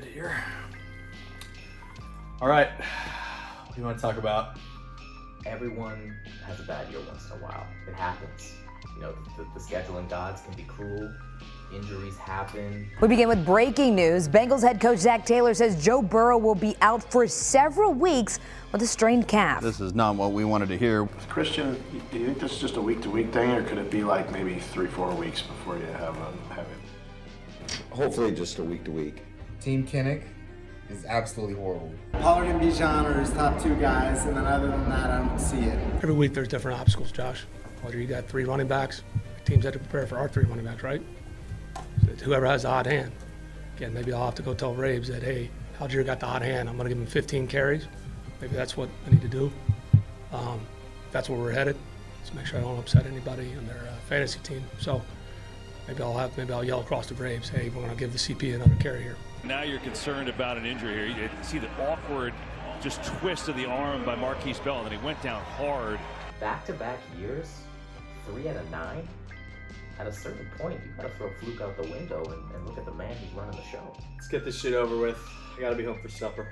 good here. All right, what do you want to talk about? Everyone has a bad year once in a while. It happens. You know, the scheduling gods can be cruel. Injuries happen. We begin with breaking news. Bengals head coach Zach Taylor says Joe Burrow will be out for several weeks with a strained calf. This is not what we wanted to hear. Christian, do you think this is just a week-to-week thing, or could it be like maybe 3-4 weeks before you have it? Hopefully just a week-to-week. Team Kennick is absolutely horrible. Pollard and Bijan are his top two guys, and then other than that, I don't see it. Every week there's different obstacles, Josh. Whether you got 3 running backs, teams have to prepare for our 3 running backs, right? So whoever has the hot hand. Again, maybe I'll have to go tell Raves that, hey, Algier got the hot hand. I'm going to give him 15 carries. Maybe that's what I need to do. That's where we're headed. So make sure I don't upset anybody in their fantasy team. So maybe I'll yell across the Braves, hey, we're going to give the CP another carry here. Now you're concerned about an injury here. You see the awkward just twist of the arm by Marquise Bell, and then he went down hard. Back-to-back years, 3 out of 9. At a certain point, you gotta throw Fluke out the window and look at the man who's running the show. Let's get this shit over with. I gotta be home for supper.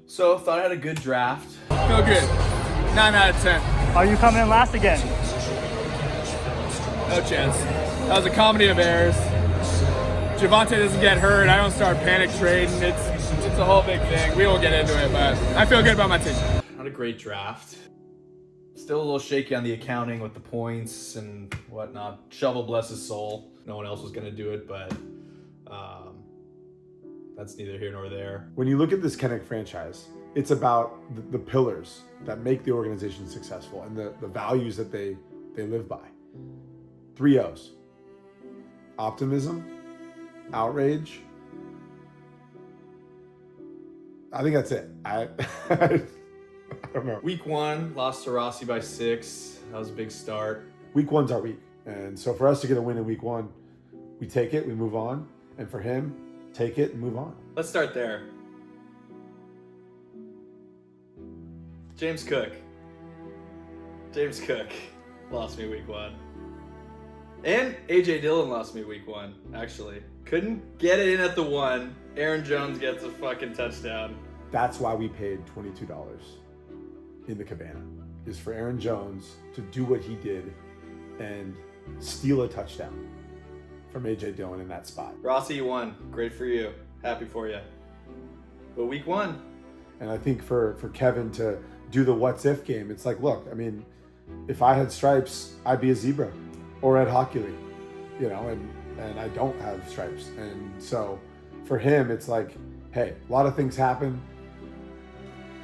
So, thought I had a good draft. Feel good. 9 out of 10. Are you coming in last again? No chance. That was a comedy of errors. Javonte doesn't get hurt. I don't start panic trading. It's a whole big thing. We won't get into it, but I feel good about my team. Not a great draft. Still a little shaky on the accounting with the points and whatnot. Shovel bless his soul. No one else was going to do it, but that's neither here nor there. When you look at this Kennick franchise, it's about the pillars that make the organization successful and the values that they live by. 3 O's. Optimism, outrage. I think that's it. I don't know. Week 1, lost to Rossi by 6. That was a big start. Week 1's our week. And so for us to get a win in week 1, we take it, we move on. And for him, take it and move on. Let's start there. James Cook lost me week 1. And A.J. Dillon lost me week 1, actually. Couldn't get it in at the 1. Aaron Jones gets a fucking touchdown. That's why we paid $22 in the cabana, is for Aaron Jones to do what he did and steal a touchdown from A.J. Dillon in that spot. Rossi, you won. Great for you. Happy for you. But week 1. And I think for Kevin to do the what's if game, it's like, look, I mean, if I had stripes, I'd be a zebra. Or Ed Hockley, you know, and I don't have stripes. And so for him, it's like, hey, a lot of things happen.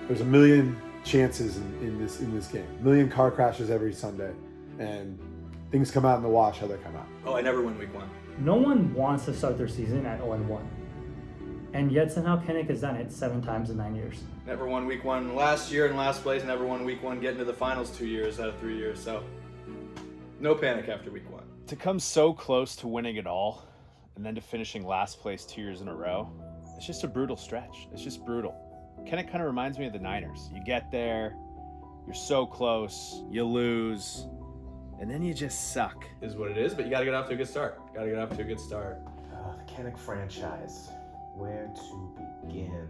There's a million chances in this game. A million car crashes every Sunday. And things come out in the wash how they come out. Oh, I never win week 1. No one wants to start their season at 0-1. And yet somehow Kennick has done it 7 times in 9 years. Never won week 1 last year in last place. Never won week 1 getting to the finals 2 years out of 3 years. So no panic after week 1. To come so close to winning it all and then to finishing last place 2 years in a row, it's just a brutal stretch. It's just brutal. Kennick kind of reminds me of the Niners. You get there, you're so close, you lose, and then you just suck. Is what it is, but you got to get off to a good start. The Kennick franchise. Where to begin?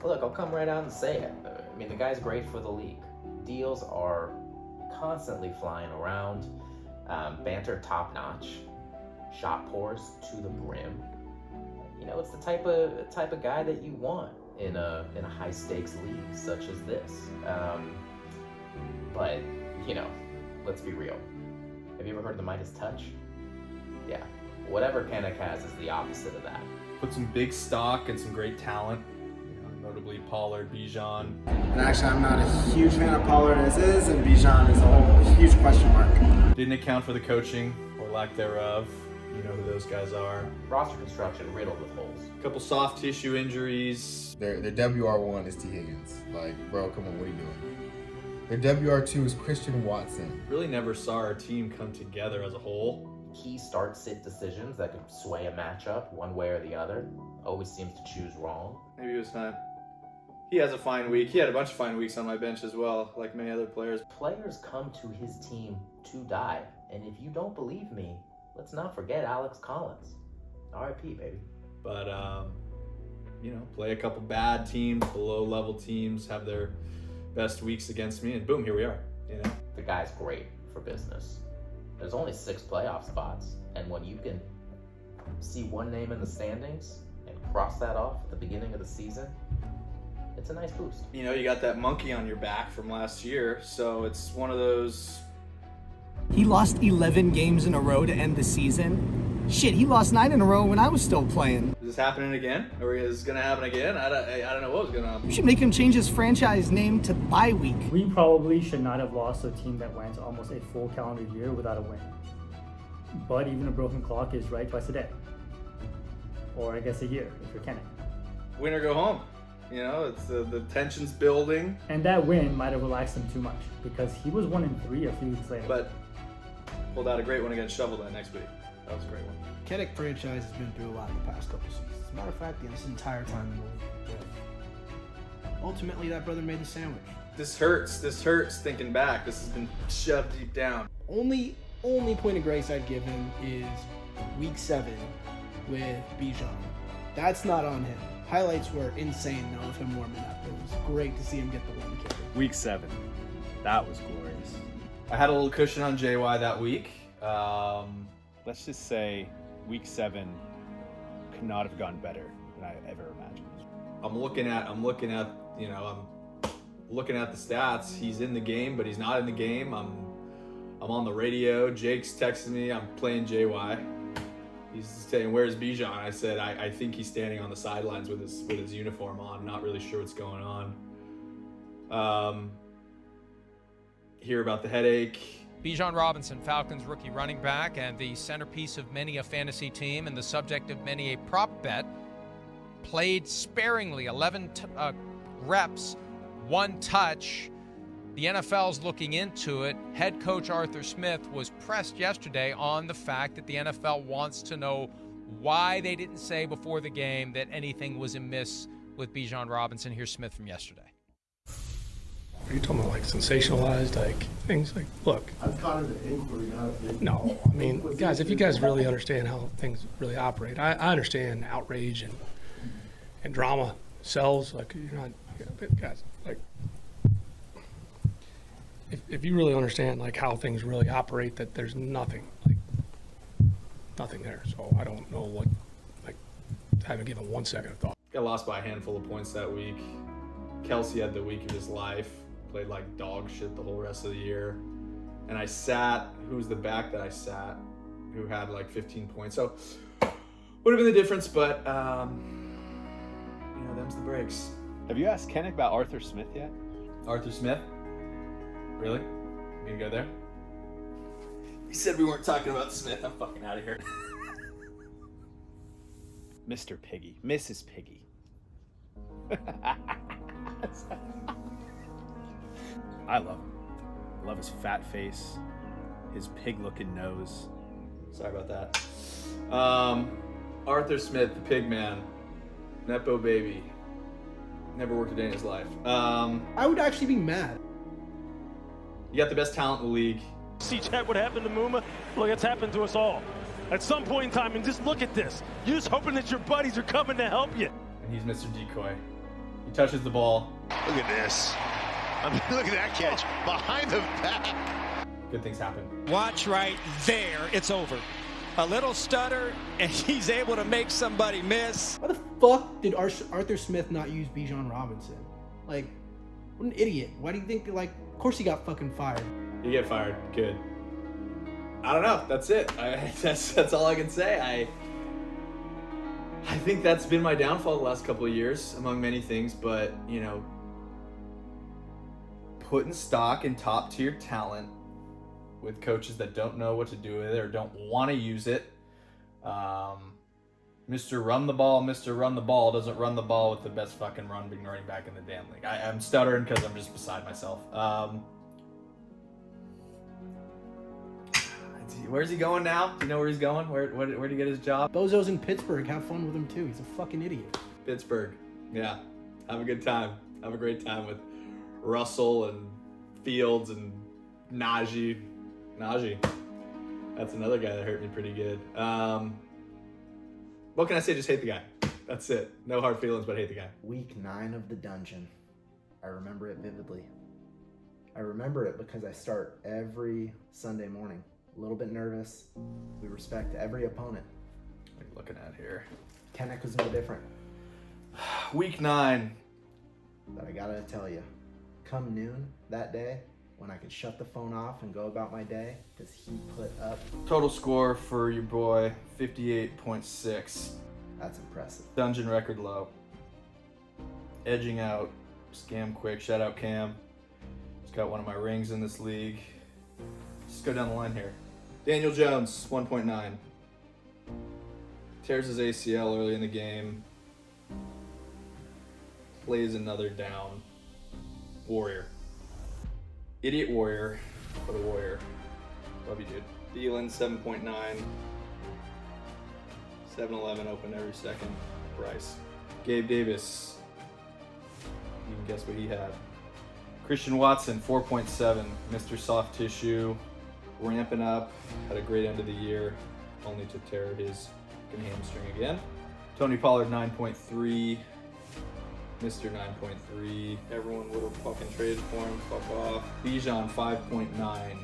Look, I'll come right out and say it. I mean, the guy's great for the league. Deals are constantly flying around. Banter top-notch. Shot pours to the brim. You know, it's the type of guy that you want in a high-stakes league such as this. But, you know, let's be real. Have you ever heard of the Midas touch? Yeah. Whatever Kennick has is the opposite of that. Put some big stock and some great talent. Notably Pollard, Bijan. And actually, I'm not a huge fan of Pollard as is, and Bijan is a whole huge question mark. Didn't account for the coaching or lack thereof. You know who those guys are. Roster construction riddled with holes. A couple soft tissue injuries. Their WR1 is T. Higgins. Like, bro, come on, what are you doing? Their WR2 is Christian Watson. Really never saw our team come together as a whole. key start-sit decisions that could sway a matchup one way or the other. Always seems to choose wrong. Maybe it was time. He has a fine week. He had a bunch of fine weeks on my bench as well, like many other players. Players come to his team to die. And if you don't believe me, let's not forget Alex Collins. R.I.P., baby. But, play a couple bad teams, below-level teams, have their best weeks against me, and boom, here we are, The guy's great for business. There's only 6 playoff spots, and when you can see one name in the standings and cross that off at the beginning of the season, it's a nice boost. You got that monkey on your back from last year, so it's one of those... He lost 11 games in a row to end the season. Shit, he lost 9 in a row when I was still playing. Is this happening again? Or is this going to happen again? I don't know what was going on. You should make him change his franchise name to Bye Week. We probably should not have lost to a team that went almost a full calendar year without a win. But even a broken clock is right twice a day. Or I guess a year, if you're Kennick. Win or go home. It's the tension's building. And that win might have relaxed him too much, because he was 1-3 a few weeks later. But pulled out a great one against Shovel that next week. That was a great one. Kennick franchise has been through a lot the past couple seasons. As a matter of fact, this entire time in the league. But ultimately, that brother made the sandwich. This hurts thinking back. This has been shoved deep down. Only point of grace I'd give him is week 7 with Bijan. That's not on him. Highlights were insane though of him warming up. It was great to see him get the win kicker. Week 7. That was glorious. I had a little cushion on JY that week. Let's just say week 7 could not have gone better than I ever imagined. I'm looking at the stats. He's in the game, but he's not in the game. I'm on the radio. Jake's texting me. I'm playing JY. He's saying, "Where's Bijan?" I said, "I think he's standing on the sidelines with his uniform on. Not really sure what's going on." Hear about the headache. Bijan Robinson, Falcons rookie running back and the centerpiece of many a fantasy team and the subject of many a prop bet, played sparingly, 11 reps, 1 touch. The NFL's looking into it. Head coach Arthur Smith was pressed yesterday on the fact that the NFL wants to know why they didn't say before the game that anything was amiss with Bijan Robinson. Here's Smith from yesterday. Are you talking about sensationalized, things look. I've got an inquiry. No, I mean, guys, if you guys really understand how things really operate, I understand outrage and drama sells. You're not, guys, if you really understand how things really operate, that there's nothing there. So I don't know what, I haven't given 1 second of thought. Got lost by a handful of points that week. Kelsey had the week of his life. Played like dog shit the whole rest of the year. And I sat, who's the back that I sat, who had 15 points. So would have been the difference, but them's the breaks. Have you asked Kennick about Arthur Smith yet? Arthur Smith? Really? You gonna go there? He said we weren't talking about Smith. I'm fucking out of here. Mr. Piggy. Mrs. Piggy. I love him. I love his fat face, his pig-looking nose. Sorry about that. Arthur Smith, the pig man. Nepo baby. Never worked a day in his life. I would actually be mad. You got the best talent in the league. See, Chad, what happened to Muma? Look, it's happened to us all. At some point in time, and just look at this. You're just hoping that your buddies are coming to help you. And he's Mr. Decoy. He touches the ball. Look at this. I mean, look at that catch. Behind the back. Good things happen. Watch right there. It's over. A little stutter, and he's able to make somebody miss. Why the fuck did Arthur Smith not use Bijan Robinson? What an idiot. Why do you think, of course he got fucking fired. You get fired. Good. I don't know. That's it. That's all I can say. I think that's been my downfall the last couple of years, among many things, but, putting stock in top-tier talent with coaches that don't know what to do with it or don't want to use it. Mr. Run the Ball doesn't run the ball with the best fucking running back in the damn league. I'm stuttering because I'm just beside myself. Where's he going now? Do you know where he's going? Where'd he get his job? Bozo's in Pittsburgh. Have fun with him too. He's a fucking idiot. Pittsburgh. Yeah. Have a good time. Have a great time with Russell and Fields and Najee. That's another guy that hurt me pretty good. What can I say? Just hate the guy. That's it. No hard feelings, but hate the guy. Week 9 of the dungeon. I remember it vividly. I remember it because I start every Sunday morning. A little bit nervous. We respect every opponent. What are you looking at here? Kennick was no different. Week 9. But I gotta tell you, come noon that day, when I could shut the phone off and go about my day, because he put up... Total score for your boy, 58.6. That's impressive. Dungeon record low. Edging out Scam Quick. Shout out Cam. He's got one of my rings in this league. Just go down the line here. Daniel Jones, 1.9. Tears his ACL early in the game. Plays another down. Warrior. Idiot Warrior, but a Warrior. Love you, dude. Thielen, 7.9. 7-Eleven open every second. Bryce. Gabe Davis. You can guess what he had. Christian Watson, 4.7. Mr. Soft Tissue. Ramping up. Had a great end of the year. Only to tear his hamstring again. Tony Pollard, 9.3. Mr. 9.3. Everyone would have fucking traded for him. Fuck off. Bijan, 5.9.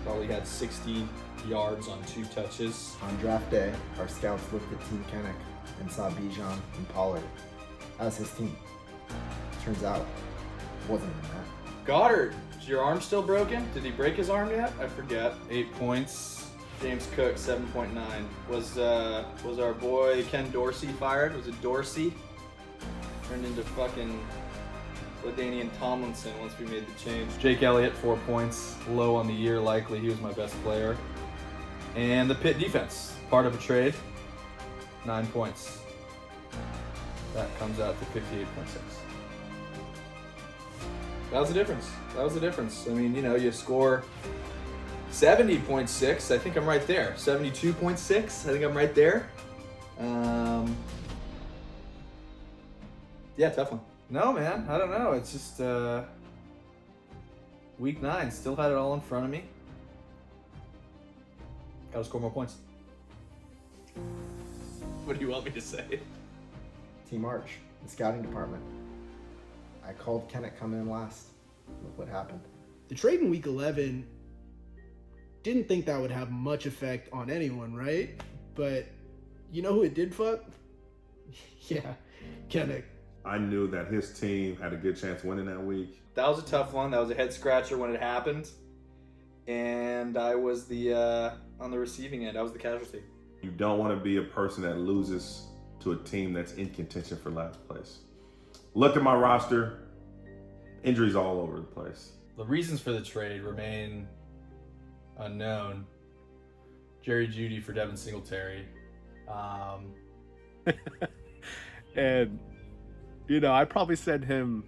Probably had 60 yards on 2 touches. On draft day, our scouts looked at Team Kennick and saw Bijan and Pollard. That was his team. Turns out, it wasn't even that. Goddard, is your arm still broken? Did he break his arm yet? I forget. 8 points. James Cook, 7.9. Was our boy Ken Dorsey fired? Was it Dorsey? Turned into fucking LaDainian Tomlinson once we made the change. Jake Elliott, 4 points. Low on the year, likely. He was my best player. And the Pitt defense, part of a trade, 9 points. That comes out to 58.6. That was the difference. That was the difference. I mean, you know, you score 70.6. I think I'm right there. 72.6. I think I'm right there. Yeah, tough one. No, man. I don't know. It's just week 9. Still had it all in front of me. Gotta score more points. What do you want me to say? Team Arch, the scouting department. I called Kennick coming in last. Look what happened. The trade in week 11, didn't think that would have much effect on anyone, right? But you know who it did fuck? Yeah, Kennick. I knew that his team had a good chance of winning that week. That was a tough one. That was a head scratcher when it happened. And I was the on the receiving end. I was the casualty. You don't want to be a person that loses to a team that's in contention for last place. Look at my roster. Injuries all over the place. The reasons for the trade remain unknown. Jerry Jeudy for Devin Singletary. And, you know, I probably send him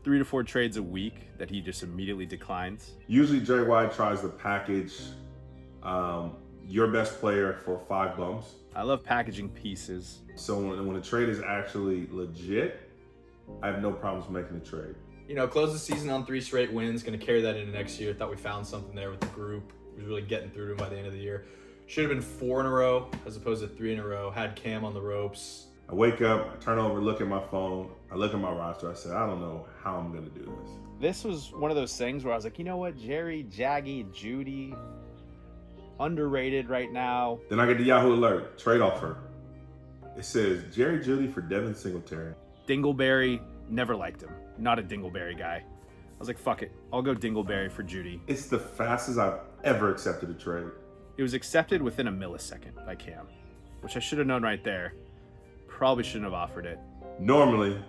3 to 4 trades a week that he just immediately declines. Usually Jay White tries to package your best player for 5 bums. I love packaging pieces. So when a trade is actually legit, I have no problems making the trade. You know, close the season on 3 straight wins. Going to carry that into next year. Thought we found something there with the group. We was really getting through to him by the end of the year. Should have been 4 in a row as opposed to 3 in a row. Had Cam on the ropes. I wake up, I turn over, look at my phone. I look at my roster. I said, I don't know how I'm going to do this. This was one of those things where I was like, you know what? Jerry, Jaggy, Jeudy, underrated right now. Then I get the Yahoo alert, trade offer. It says, Jerry Jeudy for Devin Singletary. Dingleberry, never liked him. Not a Dingleberry guy. I was like, fuck it. I'll go Dingleberry for Jeudy. It's the fastest I've ever accepted a trade. It was accepted within a millisecond by Cam, which I should have known right there. Probably shouldn't have offered it. Normally,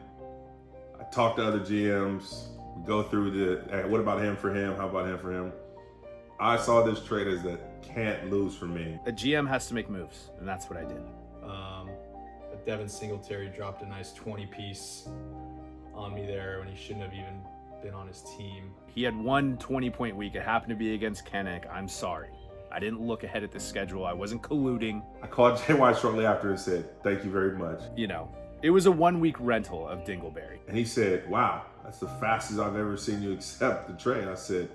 I talk to other GMs, we go through hey, what about him for him? How about him for him? I saw this trade as a can't lose for me. A GM has to make moves, and that's what I did. But Devin Singletary dropped a nice 20-piece on me there when he shouldn't have even been on his team. He had one 20-point week. It happened to be against Kennick. I'm sorry. I didn't look ahead at the schedule. I wasn't colluding. I called JY shortly after and said, thank you very much. You know, it was a 1-week rental of Dingleberry. And he said, wow, that's the fastest I've ever seen you accept the trade. I said,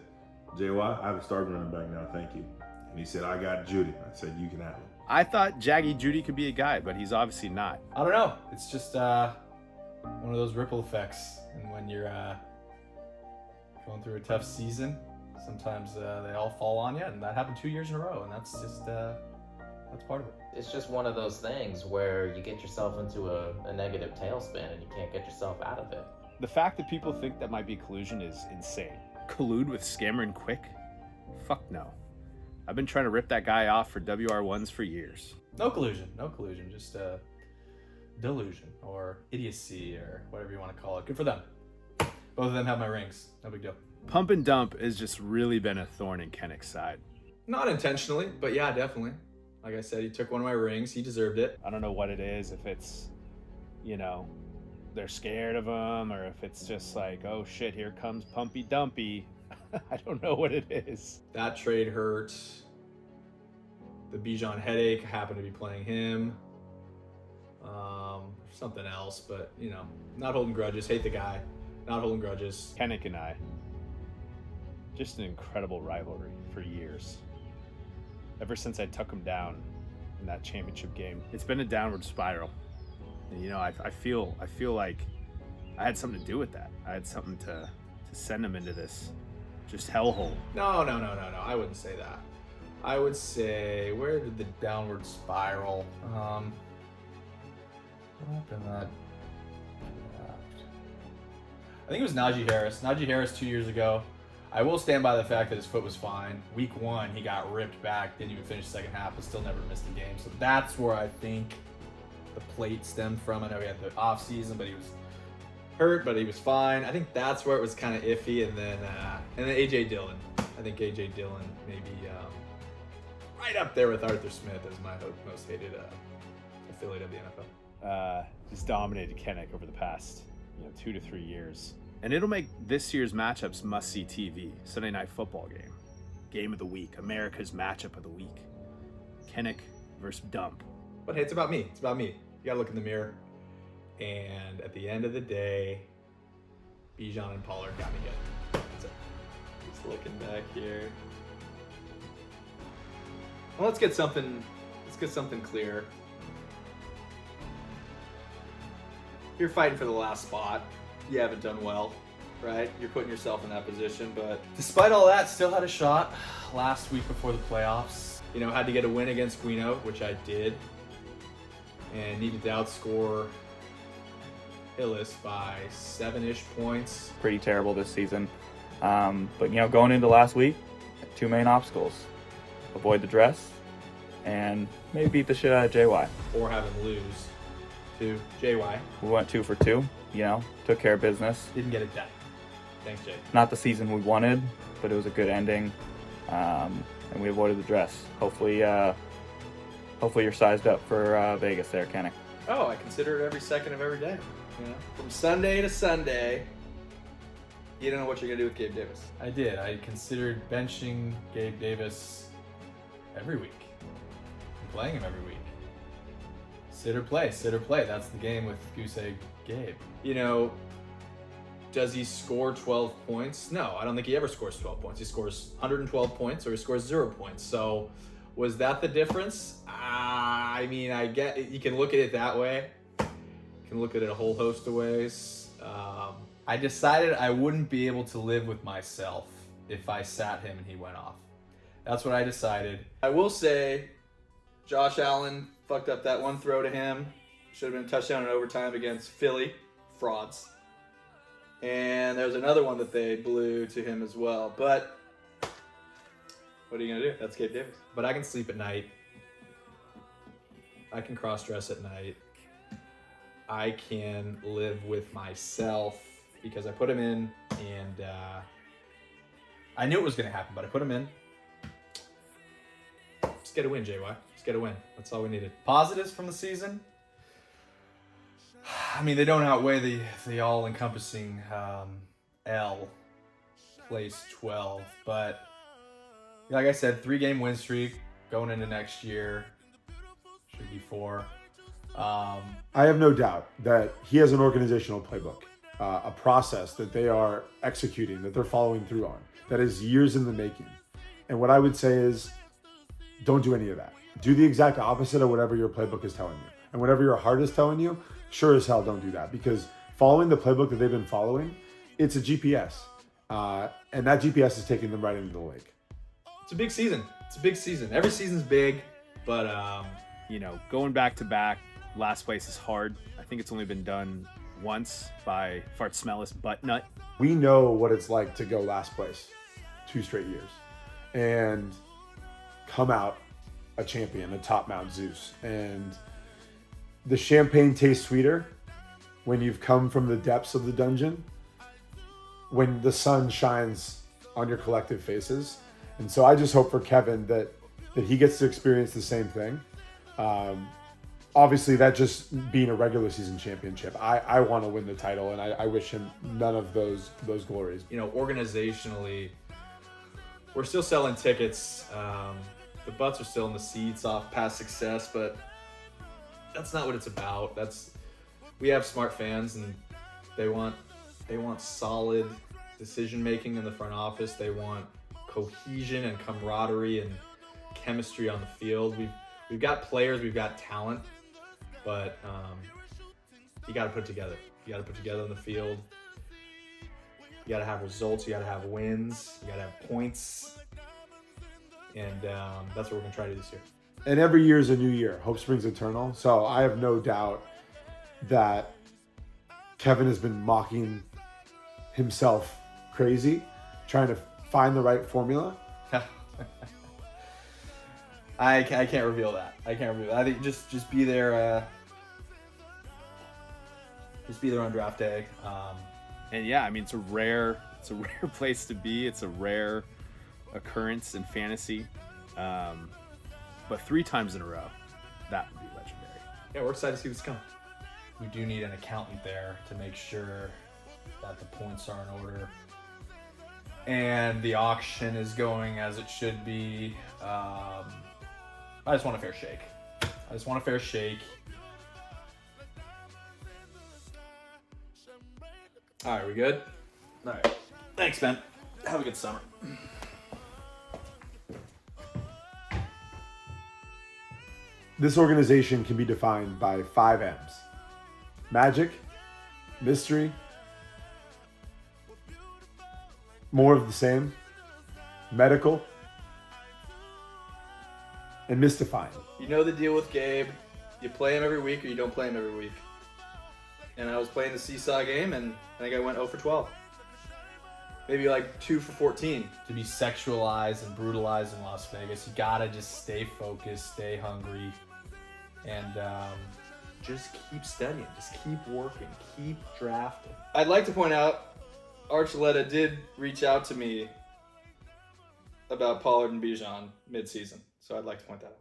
JY, I have a starting running back now, thank you. And he said, I got Judy. I said, you can have him. I thought Jaggy Judy could be a guy, but he's obviously not. I don't know. It's just one of those ripple effects. And when you're going through a tough season, sometimes they all fall on you, and that happened 2 years in a row, and that's just that's part of it. It's just one of those things where you get yourself into a negative tailspin and you can't get yourself out of it. The fact that people think that might be collusion is insane. Collude with Scammer and Quick? Fuck no. I've been trying to rip that guy off for WR1s for years. No collusion, just delusion or idiocy or whatever you want to call it. Good for them. Both of them have my rings. No big deal. Pump and dump has just really been a thorn in Kennick's side. Not intentionally, but yeah, definitely. Like I said, he took one of my rings. He deserved it. I don't know what it is, if it's, you know, they're scared of him, or if it's just like, oh shit, here comes Pumpy Dumpy. I don't know what it is. That trade hurt. The Bijan headache happened to be playing him. Something else, but, you know, not holding grudges. Hate the guy. Not holding grudges. Kennick and I. Just an incredible rivalry for years. Ever since I took him down in that championship game, it's been a downward spiral. And, you know, I feel like I had something to do with that. I had something to send him into this just hellhole. No. I wouldn't say that. I would say, where did the downward spiral? What happened to that draft? I think it was Najee Harris. Najee Harris 2 years ago. I will stand by the fact that his foot was fine. Week 1, he got ripped back, didn't even finish the second half, but still never missed a game. So that's where I think the plate stemmed from. I know he had the off season, but he was hurt, but he was fine. I think that's where it was kind of iffy. And then AJ Dillon. I think AJ Dillon maybe right up there with Arthur Smith as my most hated affiliate of the NFL. He's dominated Kennick over the past 2 to 3 years. And it'll make this year's matchups must-see TV. Sunday Night Football game of the week, America's matchup of the week. Kennick versus Dump. But hey, it's about me. It's about me. You gotta look in the mirror. And at the end of the day, Bijan and Pollard got me good. That's it. Just looking back here. Well, let's get something clear. You're fighting for the last spot. You haven't done well, right? You're putting yourself in that position, but despite all that, still had a shot last week before the playoffs. You know, had to get a win against Guino, which I did, and needed to outscore Hillis by 7-ish points. Pretty terrible this season. But, you know, going into last week, 2 main obstacles. Avoid the dress and maybe beat the shit out of JY. Or have him lose to JY. We went 2 for 2, you know, took care of business. Didn't get it done. Thanks, Jay. Not the season we wanted, but it was a good ending. And we avoided the dress. Hopefully you're sized up for Vegas there, Kennick. Oh, I consider it every second of every day. You know, from Sunday to Sunday, you don't know what you're gonna do with Gabe Davis. I did. I considered benching Gabe Davis every week and playing him every week. Sit or play, sit or play. That's the game with Goose Egg Gabe. You know, does he score 12 points? No, I don't think he ever scores 12 points. He scores 112 points or he scores 0 points. So was that the difference? I mean, I get you can look at it that way. You can look at it a whole host of ways. I decided I wouldn't be able to live with myself if I sat him and he went off. That's what I decided. I will say, Josh Allen fucked up that one throw to him. Should have been a touchdown in overtime against Philly. Frauds. And there's another one that they blew to him as well. But what are you going to do? That's Gabe Davis. But I can sleep at night. I can cross-dress at night. I can live with myself because I put him in and I knew it was going to happen, but I put him in. Just get a win, JY. Just get a win. That's all we needed. Positives from the season? I mean, they don't outweigh the all-encompassing L, place 12, but Like I said, 3-game win streak going into next year. Should be 4. I have no doubt that he has an organizational playbook, a process that they are executing, that they're following through on, that is years in the making. And what I would say is, don't do any of that. Do the exact opposite of whatever your playbook is telling you. And whatever your heart is telling you, sure as hell don't do that. Because following the playbook that they've been following, it's a GPS. And that GPS is taking them right into the lake. It's a big season. It's a big season. Every season's big, but going back to back, last place is hard. I think it's only been done once by Fart Smellless Buttnut. We know what it's like to go last place 2 straight years and come out a champion, a top Mount Zeus. And the champagne tastes sweeter when you've come from the depths of the dungeon, when the sun shines on your collective faces. And so I just hope for Kevin that he gets to experience the same thing. Obviously, that just being a regular season championship. I want to win the title, and I wish him none of those glories. Organizationally, we're still selling tickets. The butts are still in the seats off past success, but that's not what it's about. We have smart fans, and they want solid decision making in the front office. They want cohesion and camaraderie and chemistry on the field. We've got players, we've got talent, but you got to put it together. You got to put it together on the field. You got to have results. You got to have wins. You got to have points, and that's what we're gonna try to do this year. And every year is a new year. Hope springs eternal. So I have no doubt that Kevin has been mocking himself crazy, trying to find the right formula. I can't reveal that. I think just be there. Just be there on draft day. And yeah, I mean, it's a rare place to be. It's a rare occurrence in fantasy. But 3 times in a row, that would be legendary. Yeah, we're excited to see what's coming. We do need an accountant there to make sure that the points are in order and the auction is going as it should be. I just want a fair shake. All right, we good? All right. Thanks, Ben. Have a good summer. This organization can be defined by 5 M's. Magic, mystery, more of the same, medical, and mystifying. You know the deal with Gabe. You play him every week or you don't play him every week. And I was playing the seesaw game and I think I went 0 for 12. Maybe like 2 for 14. To be sexualized and brutalized in Las Vegas, you gotta just stay focused, stay hungry, and just keep studying, just keep working, keep drafting. I'd like to point out, Archuleta did reach out to me about Pollard and Bijan mid-season, so I'd like to point that out.